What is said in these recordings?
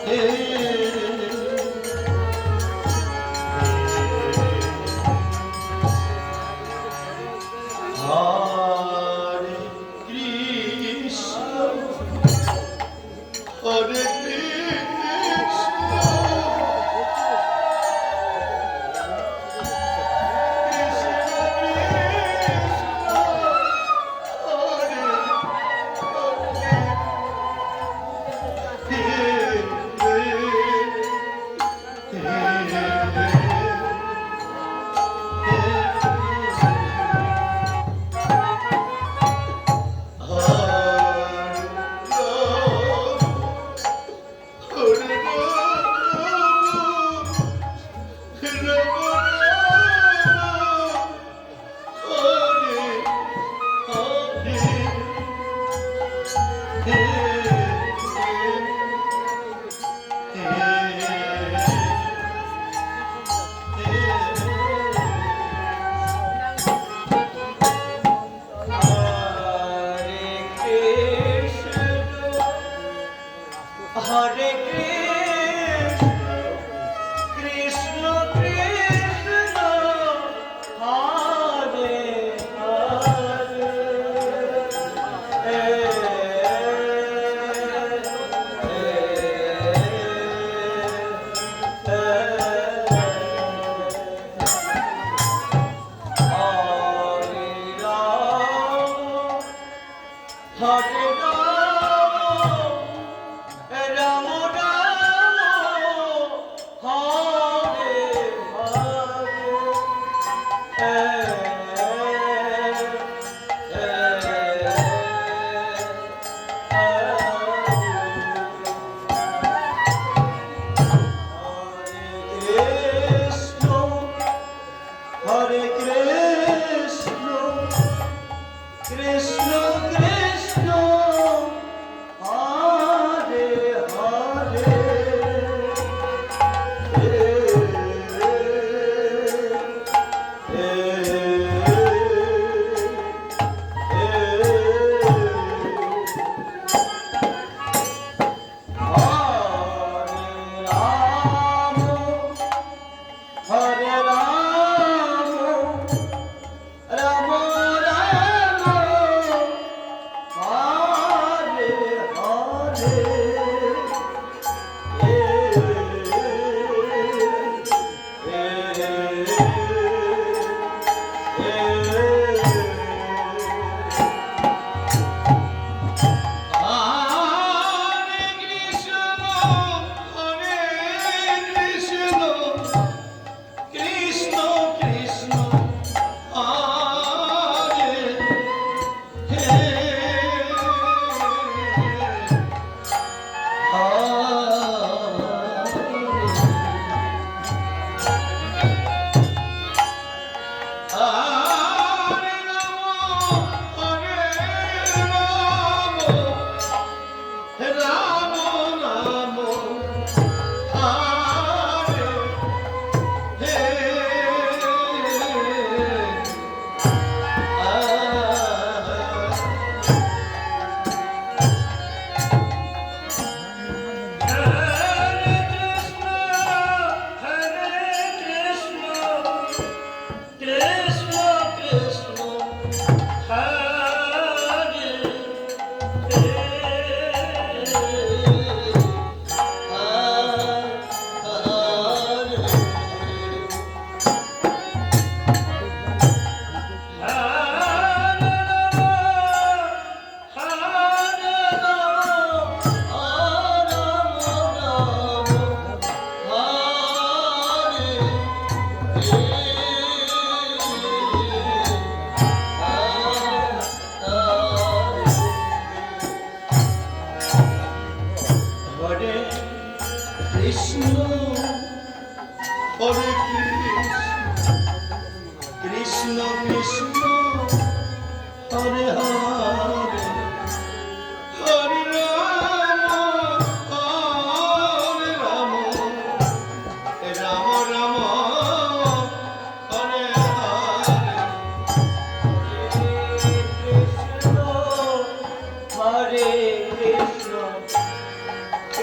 Krishna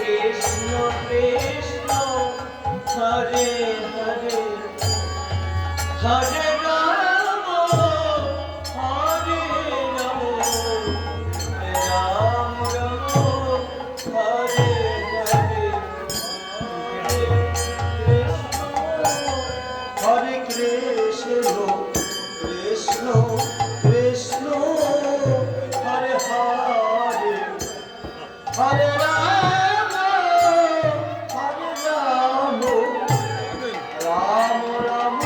Krishna Krishna Hare Hare Hare Ram হরে রাম রাম রাম হরে হরে হরে কৃষ্ণ কৃষ্ণ কৃষ্ণ হরে হরে হরে রাম হরে রাম রাম রাম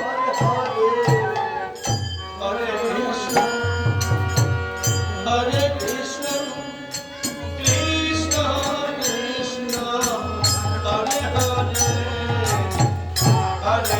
হরে হরে হরে কৃষ্ণ কৃষ্ণ কৃষ্ণ হরে হরে হরে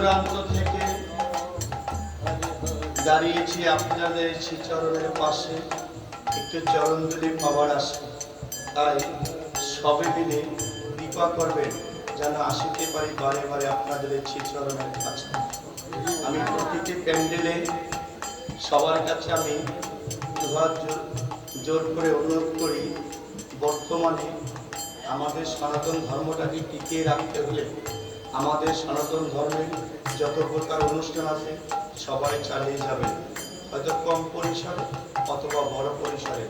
রাম দাঁড়িয়েছি আপনাদের শ্রীচরণের পাশে, একটু চরণধুলি পাওয়ার আসে। তাই সবে মিলে কৃপা করবেন যেন আসিতে পারি বারে বারে আপনাদের শ্রীচরণের কাছে। আমি প্রতিটি প্যান্ডেলে সবার কাছে আমি জোর করে অনুরোধ করি, বর্তমানে আমাদের সনাতন ধর্মটাকে টিকিয়ে রাখতে হলে আমাদের সনাতন ধর্মের যত প্রকার অনুষ্ঠান আছে সবাই চালিয়ে যাবেন, হয়তো কম পরিসরে অথবা বড় পরিসরে।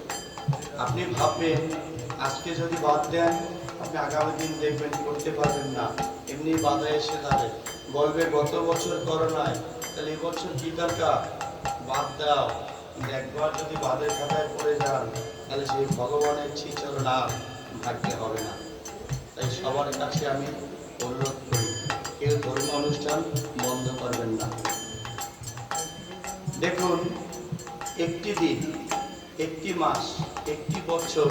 আপনি ভাববেন আজকে যদি বাদ দেন আপনি আগামী দিন দেখবেন করতে পারবেন না, এমনি বাধা এসে যাবে, বলবে গত বছর করোনায়, তাহলে এবছর কি দরকার, বাদ দাও। একবার যদি বাদের খাতায় পড়ে যান তাহলে সেই ভগবানের শ্রীচরণ আর ভাগ্যে হবে না। তাই সবার কাছে আমি অনুরোধ করি, কেউ ধর্ম অনুষ্ঠান বন্ধ করবেন না। দেখুন, একটি দিন একটি মাস, একটি বছর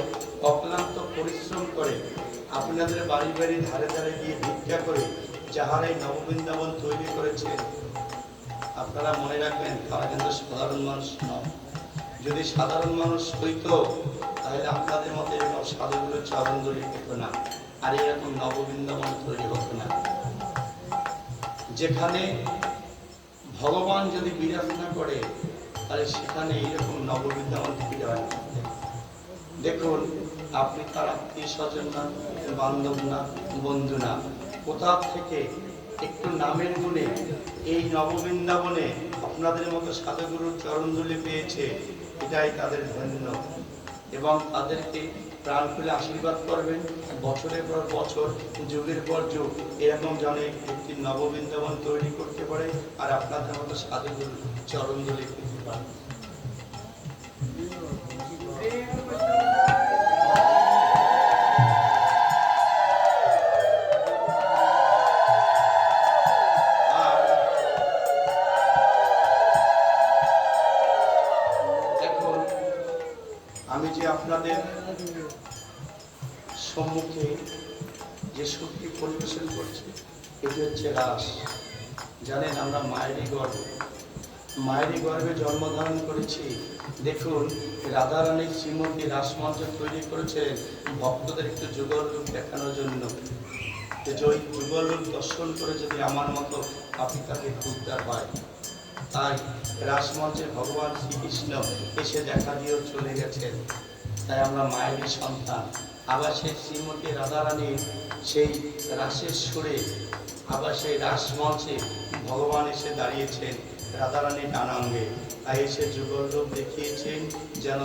অক্লান্ত পরিশ্রম করে আপনাদের বাড়ি বাড়ি ধারে ধারে গিয়ে ভিক্ষা করে যাহারা এই নববৃন্দাবন তৈরি করেছেন, আপনারা মনে রাখবেন তারা কিন্তু সাধারণ মানুষ নয়। যদি সাধারণ মানুষ হইতো তাহলে আপনাদের মতো এরকম সাধুগুলো চরণ ধরে পেত না, আর এরকম নববৃন্দাবন তৈরি হতো না। যেখানে ভগবান যদি বিরাজ না করে তাহলে সেখানে এইরকম নববৃন্দাবন ফিরে হয়। দেখুন, আপনি তার আত্মীয় স্বজন না, বান্ধব না, বন্ধু না, কোথাও থেকে একটু নামের গুণে এই নববৃন্দাবনে আপনাদের মতো সাধুগুরুর চরণধুলি পেয়েছে, এটাই তাদের ধন্য। এবং তাদেরকে প্রাণ খুলে আশীর্বাদ করবেন, বছরের পর বছর, যুগের পর যুগ এরকম যেন একটি নববৃন্দাবন তৈরি করতে পারে, আর আপনাদের মতো সাধুগুরুর চরণধুলি পেতে পারে। আমি যে আপনাদের সম্মুখে যে সুরটি পরিবেশন করছি, এটি হচ্ছে রাস। জানেন, আমরা মায়েরই গর্ভে জন্মধারণ করেছি। দেখুন, রাধারানীর শ্রীমতী রাসমঞ্চ তৈরি করেছিলেন ভক্তদের একটু যুগল রূপ দেখানোর জন্য। ওই যুগল রূপ দর্শন করে যদি আমার মতো পাপিতাকে উদ্ধার হয়, তাই রাসমঞ্চে ভগবান শ্রীকৃষ্ণ এসে দেখা দিয়েও চলে গেছেন। তাই আমরা মায়েরই সন্তান। আবার সেই শ্রীমতী রাধারানীর সেই রাসের সুরে আবার সেই রাসমঞ্চে ভগবান এসে দাঁড়িয়েছেন রাধারানীর ডানাঙ্গে। তাই এসে যুগল রূপ দেখিয়েছেন, যেন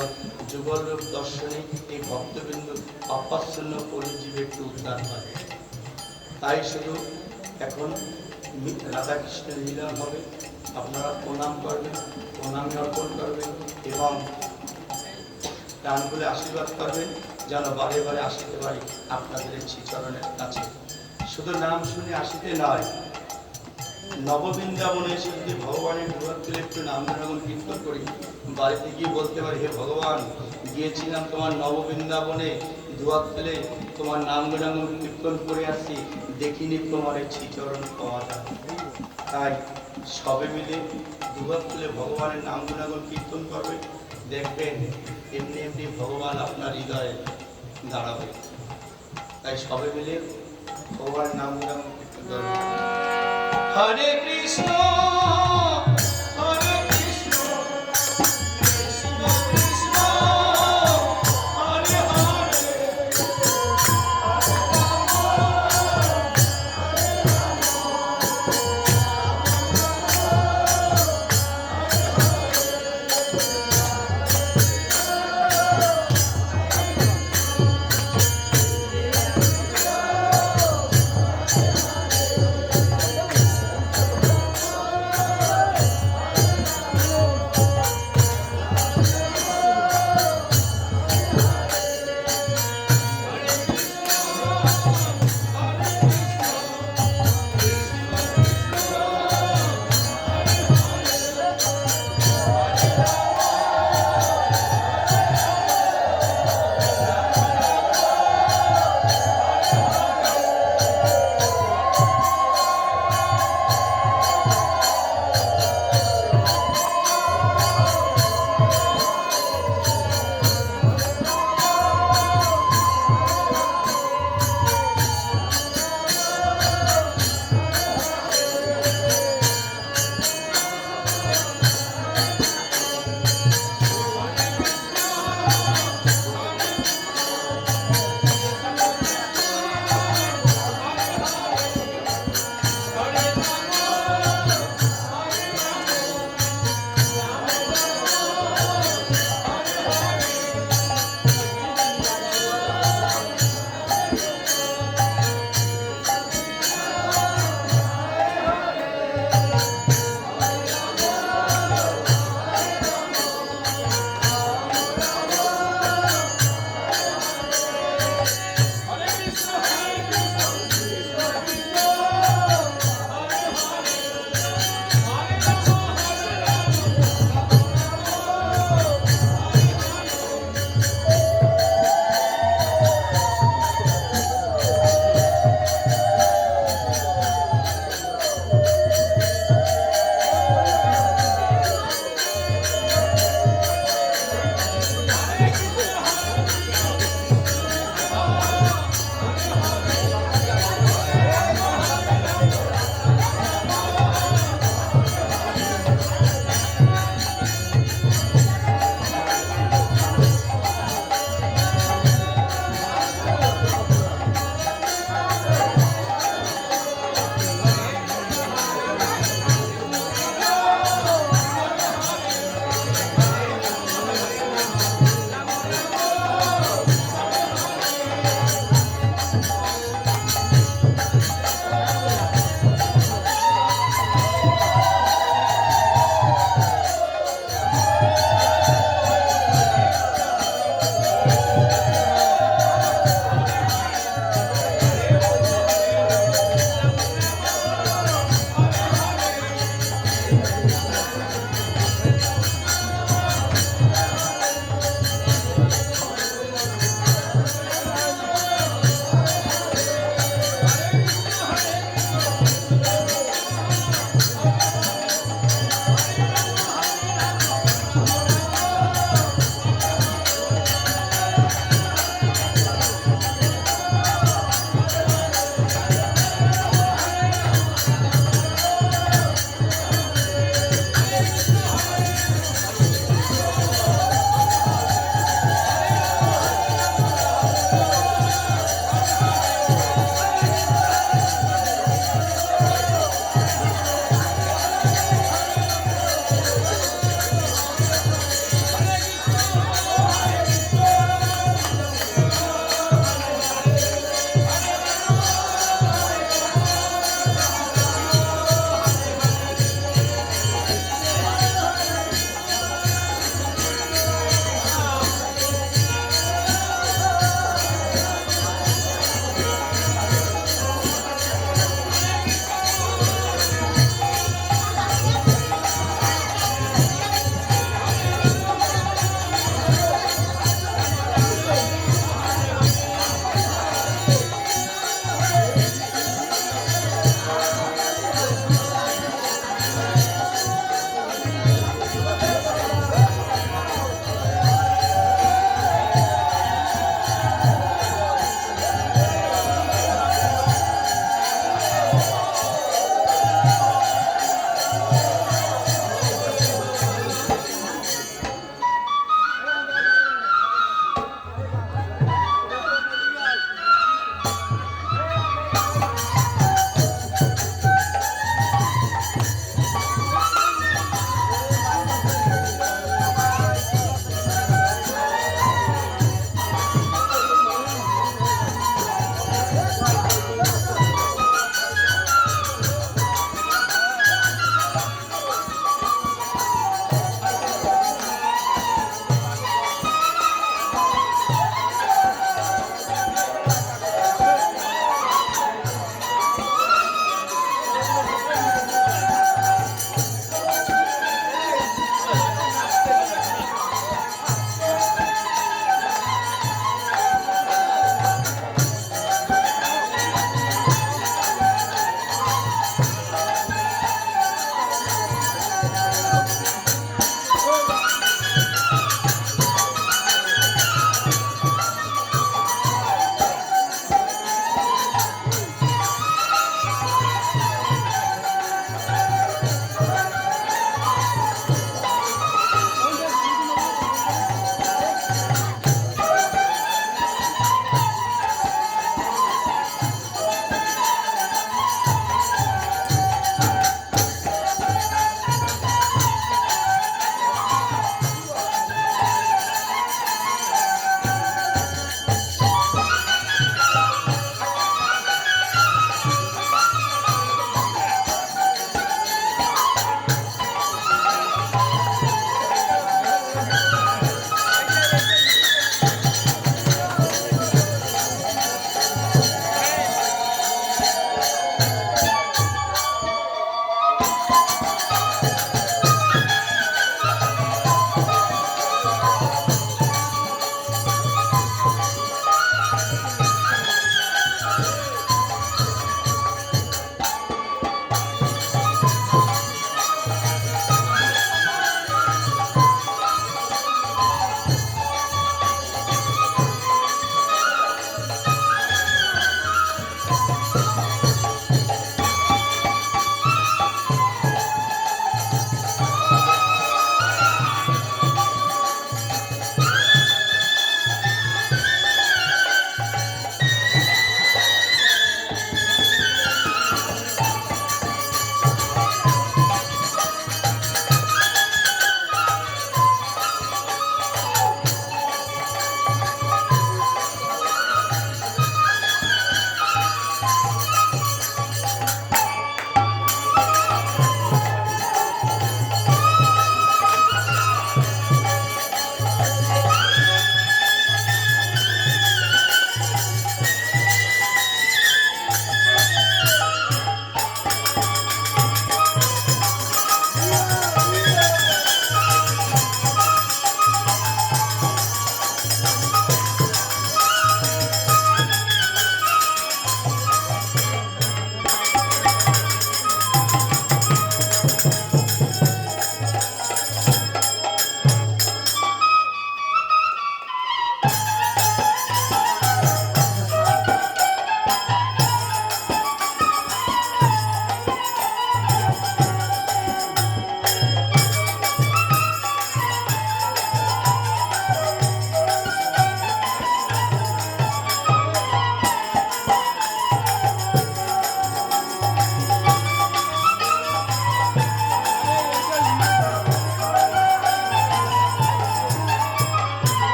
যুগল রূপ দর্শনে এই ভক্তবিন্দু অপাচ্ছন্ন পরিজীবে একটু উদ্ধার হয়। তাই শুধু এখন রাধাকৃষ্ণের মিলন হবে, আপনারা প্রণাম করবেন, প্রণাম অর্পণ করবেন এবং প্রাণ বলে আশীর্বাদ করবেন, যেন বারে বারে আসিতে পারি আপনাদের শ্রীচরণের কাছে। শুধু নাম শুনে আসিতে নয়, নববৃন্দাবনে এসে যদি ভগবানের দুয়ার তুলে একটু নাম গুণাগুণ কীর্তন করি, বাড়িতে গিয়ে বলতে পারি, হে ভগবান, গিয়েছিলাম তোমার নববৃন্দাবনে, দুয়ার তুলে তোমার নাম গুণাগুণ কীর্তন করে আসছি, দেখিনি তোমার এই শ্রীচরণ পাওয়া যায়। তাই সবে মিলে দুয়ার তুলে ভগবানের নাম গুণাগুণ কীর্তন করবে, দেখবেন এমনি এমনি ভগবান আপনার হৃদয়ে দাঁড়াবে। তাই সবে মিলে ভগবানের নাম গুণাগুণ কীর্তন করবে। হরে কৃষ্ণ।